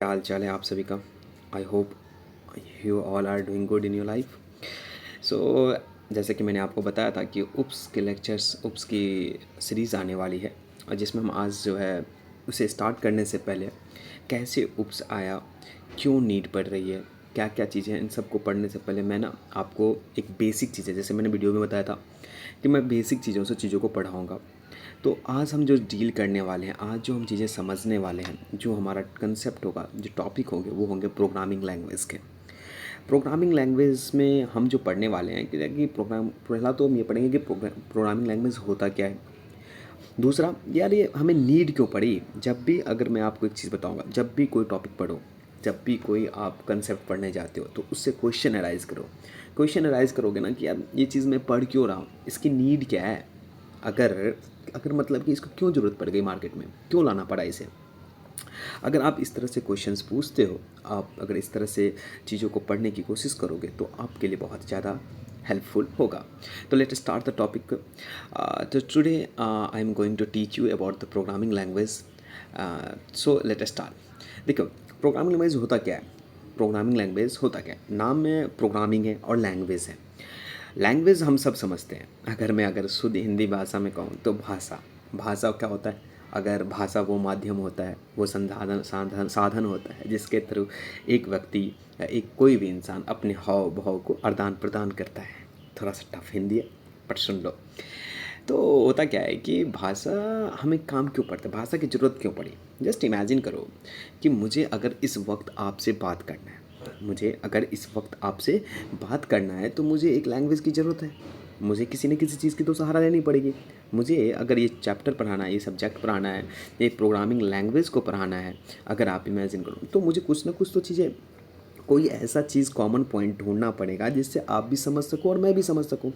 क्या हाल चाल है आप सभी का। I hope you all are doing good in your life. So जैसे कि मैंने आपको बताया था कि उप्स के लेक्चर्स उप्स की सीरीज़ आने वाली है, और जिसमें हम आज जो है उसे स्टार्ट करने से पहले कैसे उप्स आया, क्यों नीड पड़ रही है, क्या क्या चीज़ें हैं, इन सब को पढ़ने से पहले मैं ना आपको एक बेसिक चीज़ें, जैसे मैंने वीडियो में बताया था कि मैं बेसिक चीज़ों से चीज़ों को पढ़ाऊँगा। तो आज हम जो डील करने वाले हैं, आज जो हम चीज़ें समझने वाले हैं, जो हमारा कंसेप्ट होगा, जो टॉपिक होंगे, वो होंगे प्रोग्रामिंग लैंग्वेज के। प्रोग्रामिंग लैंग्वेज में हम जो पढ़ने वाले हैं कि प्रोग्राम, पहला तो हम ये पढ़ेंगे कि प्रोग्रामिंग लैंग्वेज होता क्या है। दूसरा, यार ये हमें नीड क्यों पड़ी। जब भी, अगर मैं आपको एक चीज़ बताऊंगा, जब भी कोई टॉपिक पढ़ो, जब भी कोई आप कंसेप्ट पढ़ने जाते हो, तो उससे क्वेश्चन अराइज करो। क्वेश्चन अराइज करोगे ना कि यार ये चीज़ मैं पढ़ क्यों रहा हूँ, इसकी नीड क्या है। अगर अगर मतलब कि इसको क्यों ज़रूरत पड़ गई, मार्केट में क्यों लाना पड़ा इसे। अगर आप इस तरह से क्वेश्चंस पूछते हो, आप अगर इस तरह से चीज़ों को पढ़ने की कोशिश करोगे, तो आपके लिए बहुत ज़्यादा हेल्पफुल होगा। तो लेट स्टार्ट द टॉपिक। तो today I am going to teach you about the programming language. So let start. देखो, प्रोग्रामिंग लैंग्वेज होता क्या है। प्रोग्रामिंग लैंग्वेज होता क्या है, नाम में प्रोग्रामिंग है और लैंग्वेज है। लैंग्वेज हम सब समझते हैं। अगर शुद्ध हिंदी भाषा में कहूँ तो भाषा। भाषा क्या होता है, अगर भाषा वो माध्यम होता है, वो साधन होता है जिसके थ्रू एक व्यक्ति या एक कोई भी इंसान अपने हाव भाव को आदान प्रदान करता है। थोड़ा सा टफ हिंदी है, पर सुन लो। तो होता क्या है कि भाषा हमें काम क्यों पड़ता है, भाषा की ज़रूरत क्यों पड़ी। जस्ट इमेजिन करो कि मुझे अगर इस वक्त आपसे बात करना है, मुझे अगर इस वक्त आपसे बात करना है, तो मुझे एक लैंग्वेज की ज़रूरत है। मुझे किसी न किसी चीज़ की तो सहारा लेनी पड़ेगी। मुझे अगर ये चैप्टर पढ़ाना है, ये सब्जेक्ट पढ़ाना है, ये प्रोग्रामिंग लैंग्वेज को पढ़ाना है, अगर आप इमेजिन करो, तो मुझे कुछ ना कुछ तो चीज़ें, कोई ऐसा चीज़, कॉमन पॉइंट ढूंढना पड़ेगा जिससे आप भी समझ सको और मैं भी समझ सकूं,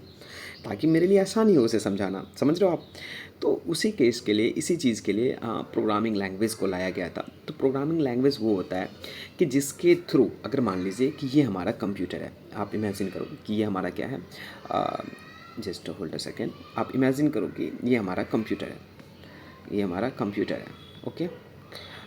ताकि मेरे लिए आसानी हो उसे समझाना। समझ रहे हो आप। तो उसी केस के लिए, इसी चीज़ के लिए प्रोग्रामिंग लैंग्वेज को लाया गया था। तो प्रोग्रामिंग लैंग्वेज वो होता है कि जिसके थ्रू, अगर मान लीजिए कि ये हमारा कंप्यूटर है, आप इमेजिन करो कि ये हमारा क्या है। Just hold a second. आप इमेजिन करो कि ये हमारा कंप्यूटर है, ये हमारा कंप्यूटर है। ओके,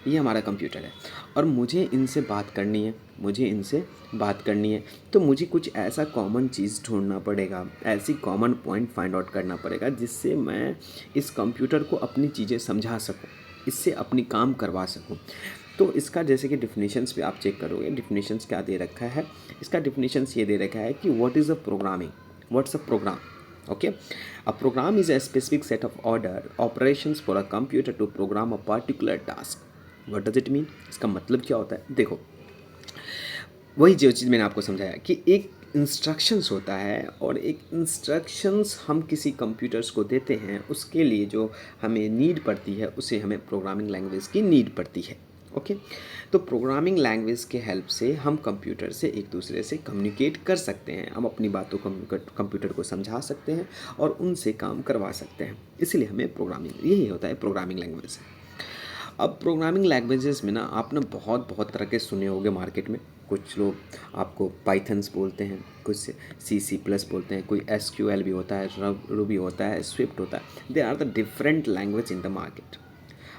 ये हमारा कंप्यूटर है, और मुझे इनसे बात करनी है, मुझे इनसे बात करनी है। तो मुझे कुछ ऐसा कॉमन चीज़ ढूंढना पड़ेगा, ऐसी कॉमन पॉइंट फाइंड आउट करना पड़ेगा जिससे मैं इस कंप्यूटर को अपनी चीज़ें समझा सकूं, इससे अपनी काम करवा सकूं। तो इसका जैसे कि डिफिनीशंस पे आप चेक करोगे, डिफिनीशंस क्या दे रखा है। इसका डिफिनीशंस ये दे रखा है कि what is a programming, what's a program. Okay, a program is a specific set of order operations for a computer to program a particular task. What does it mean? इसका मतलब क्या होता है। देखो, वही जो चीज़ मैंने आपको समझाया कि एक इंस्ट्रक्शंस होता है, और एक इंस्ट्रक्शंस हम किसी कंप्यूटर्स को देते हैं, उसके लिए जो हमें नीड पड़ती है, उसे हमें प्रोग्रामिंग लैंग्वेज की नीड पड़ती है। ओके, तो प्रोग्रामिंग लैंग्वेज के हेल्प से हम कंप्यूटर से एक दूसरे से कम्युनिकेट कर सकते हैं, हम अपनी बातों को कंप्यूटर को समझा सकते हैं और उनसे काम करवा सकते हैं। इसलिए हमें प्रोग्रामिंग, यही होता है प्रोग्रामिंग लैंग्वेज। अब प्रोग्रामिंग लैंग्वेजेस में ना आपने बहुत बहुत तरह के सुने होंगे मार्केट में। कुछ लोग आपको पाइथन्स बोलते हैं, कुछ सी सी प्लस बोलते हैं, कोई एस क्यू एल भी होता है, रूबी होता है, स्विफ्ट होता है। They are the different language in the market.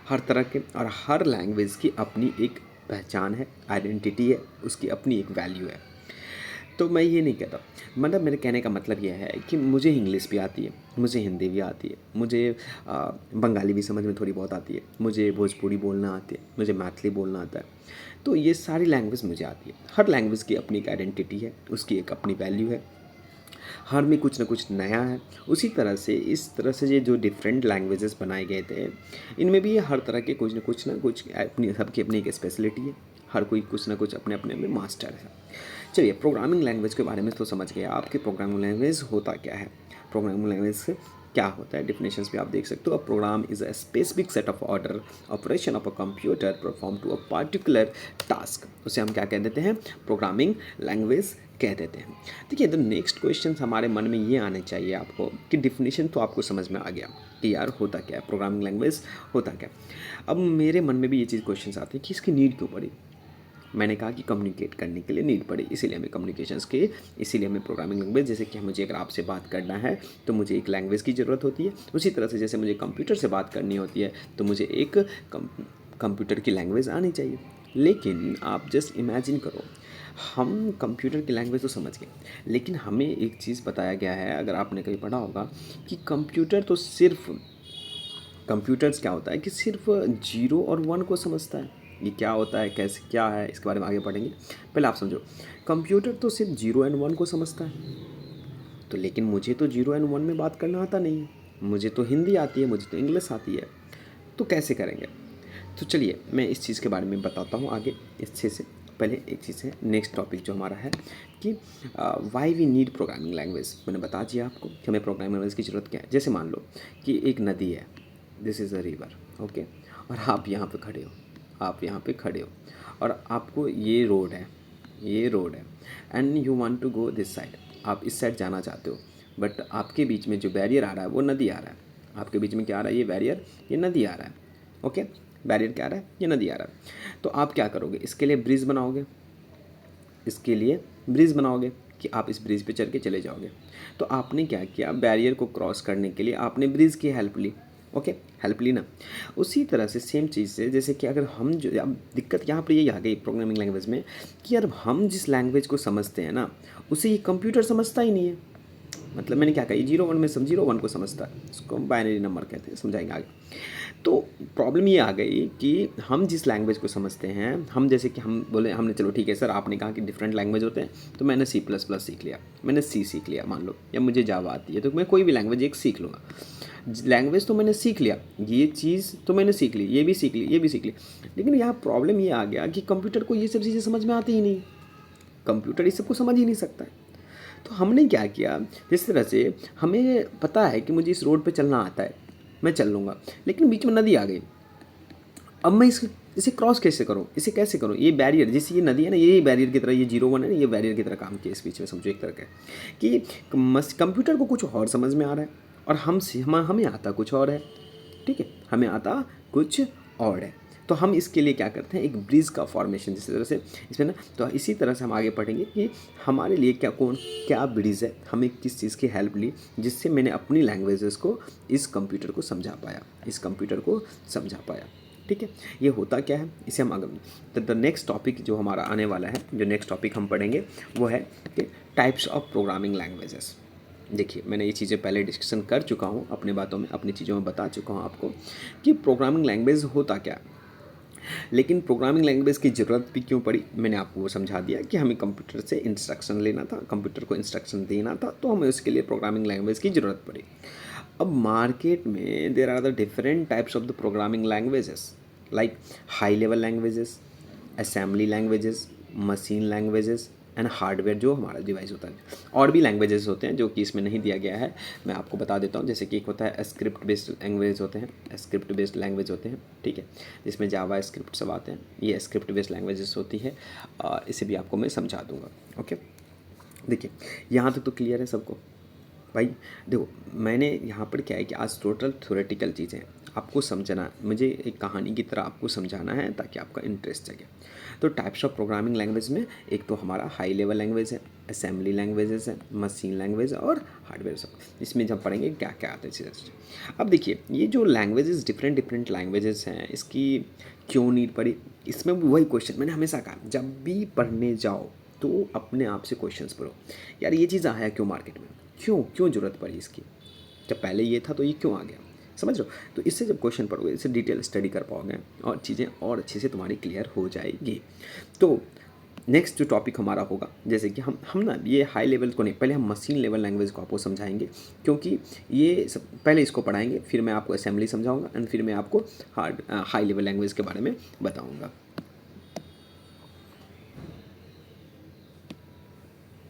हर तरह के, और हर लैंग्वेज की अपनी एक पहचान है, आइडेंटिटी है, उसकी अपनी एक वैल्यू है। तो मैं ये नहीं कहता, मतलब मेरे कहने का मतलब यह है कि मुझे इंग्लिश भी आती है, मुझे हिंदी भी आती है, मुझे बंगाली भी समझ में थोड़ी बहुत आती है, मुझे भोजपुरी बोलना आती है, मुझे मैथिली बोलना आता है। तो ये सारी लैंग्वेज मुझे आती है। हर लैंग्वेज की अपनी एक आइडेंटिटी है, उसकी एक अपनी वैल्यू है, हर में कुछ ना कुछ नया है। उसी तरह से, इस तरह से ये जो डिफरेंट लैंग्वेजेस बनाए गए थे, इनमें भी हर तरह के कुछ ना कुछ अपनी, सबकी अपनी एक स्पेशलिटी है। हर कोई कुछ ना कुछ अपने अपने में मास्टर है। चलिए, प्रोग्रामिंग लैंग्वेज के बारे में तो समझ गए आप कि प्रोग्रामिंग लैंग्वेज होता क्या है। प्रोग्रामिंग लैंग्वेज से क्या होता है, डिफिनेशंस भी आप देख सकते हो। A program is a specific set of order operation of a computer perform to a particular task. उसे हम क्या कह देते हैं, प्रोग्रामिंग लैंग्वेज कह देते हैं। देखिए, द नेक्स्ट क्वेश्चन हमारे मन में ये आने चाहिए आपको कि डिफिनेशन तो आपको समझ में आ गया कि यार होता क्या है, प्रोग्रामिंग लैंग्वेज होता क्या। अब मेरे मन में भी ये चीज़ क्वेश्चन आते हैं कि इसकी नीड क्यों पड़ी। मैंने कहा कि कम्युनिकेट करने के लिए नीड पड़ी, इसीलिए हमें कम्युनिकेशंस के, इसीलिए हमें प्रोग्रामिंग लैंग्वेज, जैसे कि मुझे अगर आपसे बात करना है तो मुझे एक लैंग्वेज की ज़रूरत होती है। उसी तरह से जैसे मुझे कंप्यूटर से बात करनी होती है, तो मुझे एक कंप्यूटर की लैंग्वेज आनी चाहिए। लेकिन आप जस्ट इमेजिन करो, हम कंप्यूटर की लैंग्वेज तो समझ गए, लेकिन हमें एक चीज़ बताया गया है, अगर आपने कहीं पढ़ा होगा, कि कंप्यूटर्स क्या होता है कि सिर्फ जीरो और वन को समझता है। ये क्या होता है, कैसे, क्या है, इसके बारे में आगे पढ़ेंगे। पहले आप समझो, कंप्यूटर तो सिर्फ जीरो एंड वन को समझता है, तो लेकिन मुझे तो जीरो एंड वन में बात करना आता नहीं है, मुझे तो हिंदी आती है, मुझे तो इंग्लिश आती है, तो कैसे करेंगे। तो चलिए मैं इस चीज़ के बारे में बताता हूँ आगे अच्छे से। पहले एक चीज़ है, नेक्स्ट टॉपिक जो हमारा है कि why we need programming language. मैंने बता दिया आपको कि हमें प्रोग्रामिंग लैंग्वेज की ज़रूरत क्या है। जैसे मान लो कि एक नदी है, this is a river, okay, और आप यहाँ पे खड़े हो और आपको ये रोड है and you want to go this side, आप इस साइड जाना चाहते हो, बट आपके बीच में जो बैरियर आ रहा है वो नदी आ रहा है। आपके बीच में क्या आ रहा है, ये बैरियर, ये नदी आ रहा है, ओके। बैरियर क्या आ रहा है, ये नदी आ रहा है। तो आप क्या करोगे, इसके लिए ब्रिज बनाओगे कि आप इस ब्रिज पे चढ़ के चले जाओगे। तो आपने क्या किया, बैरियर को क्रॉस करने के लिए आपने ब्रिज की हेल्प ली, ओके, हेल्प ली ना। उसी तरह से सेम चीज़ से, जैसे कि अगर हम जो, अब दिक्कत यहाँ पर यही आ गई प्रोग्रामिंग लैंग्वेज में, कि यार हम जिस लैंग्वेज को समझते हैं ना, उसे ये कंप्यूटर समझता ही नहीं है। मतलब मैंने क्या कहा, ये जीरो वन में जीरो वन को समझता है, इसको बाइनरी नंबर कहते हैं, समझाएंगे आगे। तो प्रॉब्लम ये आ गई कि हम जिस लैंग्वेज को समझते हैं, हम जैसे कि हम बोले, हमने चलो ठीक है सर, आपने कहा कि डिफरेंट लैंग्वेज होते हैं, तो मैंने C++ सीख लिया, मैंने सी सीख लिया मान लो, या मुझे जावा आती है, तो मैं कोई भी लैंग्वेज एक सीख लूँगा। लैंग्वेज तो मैंने सीख लिया, ये चीज़ तो मैंने सीख ली, ये भी सीख ली, ये भी सीख ली, लेकिन यहाँ प्रॉब्लम ये आ गया कि कंप्यूटर को ये सब चीज़ें समझ में आती ही नहीं, कंप्यूटर इस सब को समझ ही नहीं सकता है। तो हमने क्या किया, जिस तरह से हमें पता है कि मुझे इस रोड पे चलना आता है, मैं चल लूँगा, लेकिन बीच में नदी आ गई, अब मैं इसे क्रॉस कैसे करूँ, इसे कैसे करूँ, ये बैरियर, जैसे ये नदी है ना, ये बैरियर की तरह, ये जीरो वन है ना, ये बैरियर की तरह काम किया इस बीच में, समझो एक तरह का कि कंप्यूटर को कुछ और समझ में आ रहा है और हमें आता कुछ और है, ठीक है, हमें आता कुछ और है। तो हम इसके लिए क्या करते हैं, एक ब्रिज का फॉर्मेशन, जिस तरह से इसमें ना, तो इसी तरह से हम आगे पढ़ेंगे कि हमारे लिए क्या ब्रिज है, हमें किस चीज़ की हेल्प ली, जिससे मैंने अपनी लैंग्वेजेस को इस कंप्यूटर को समझा पाया, ठीक है। ये होता क्या है, इसे हम आगे, तो द नेक्स्ट टॉपिक जो हमारा आने वाला है, जो नेक्स्ट टॉपिक हम पढ़ेंगे वो है कि टाइप्स ऑफ प्रोग्रामिंग लैंग्वेजेस। देखिए मैंने ये चीज़ें पहले डिस्कशन कर चुका हूँ अपनी बातों में, अपनी चीज़ों में बता चुका हूँ आपको कि प्रोग्रामिंग लैंग्वेज होता क्या है, लेकिन प्रोग्रामिंग लैंग्वेज की ज़रूरत भी क्यों पड़ी, मैंने आपको वो समझा दिया कि हमें कंप्यूटर से इंस्ट्रक्शन लेना था, कंप्यूटर को इंस्ट्रक्शन देना था, तो हमें उसके लिए प्रोग्रामिंग लैंग्वेज की ज़रूरत पड़ी। अब मार्केट में there are the different types of the programming languages, like high level languages, assembly languages, machine languages and hardware जो हमारा डिवाइस होता है। और भी लैंग्वेजेस होते हैं जो कि इसमें नहीं दिया गया है, मैं आपको बता देता हूँ। जैसे कि एक होता है स्क्रिप्ट बेस्ड लैंग्वेज होते हैं, ठीक है, जिसमें जावा स्क्रिप्ट सब आते हैं, ये स्क्रिप्ट बेस्ड लैंग्वेजेस होती है। इसे भी आपको मैं समझा दूँगा, ओके। देखिए यहाँ तक तो क्लियर है सबको भाई। देखो मैंने यहाँ पर क्या है कि आज टोटल थ्योरेटिकल चीज़ें आपको समझना, मुझे एक कहानी की तरह आपको समझाना है ताकि आपका इंटरेस्ट जगे। तो टाइप्स ऑफ प्रोग्रामिंग लैंग्वेज में एक तो हमारा हाई लेवल लैंग्वेज है, असेंबली लैंग्वेजेस है, मशीन लैंग्वेज और हार्डवेयर सब, इसमें जब पढ़ेंगे क्या क्या आते हैं चीज़ें। अब देखिए ये जो लैंग्वेजेस डिफरेंट लैंग्वेजेस हैं, इसकी क्यों नीड पड़ी, इसमें भी वही क्वेश्चन मैंने हमेशा कहा, जब भी पढ़ने जाओ तो अपने आप से क्वेश्चंस पढ़ो, यार ये चीज़ आया क्यों मार्केट में, क्यों ज़रूरत पड़ी इसकी, जब पहले ये था तो ये क्यों आ गया, समझ रहे हो। तो इससे जब क्वेश्चन पढ़ोगे, इससे डिटेल स्टडी कर पाओगे और चीज़ें और अच्छे से तुम्हारी क्लियर हो जाएगी। तो नेक्स्ट जो टॉपिक हमारा होगा, जैसे कि हम ना ये हाई लेवल को नहीं, पहले हम मशीन लेवल लैंग्वेज को आपको समझाएंगे, क्योंकि ये सब पहले इसको पढ़ाएंगे, फिर मैं आपको असेंबली समझाऊंगा एंड फिर मैं आपको हाई लेवल लैंग्वेज के बारे में बताऊंगा।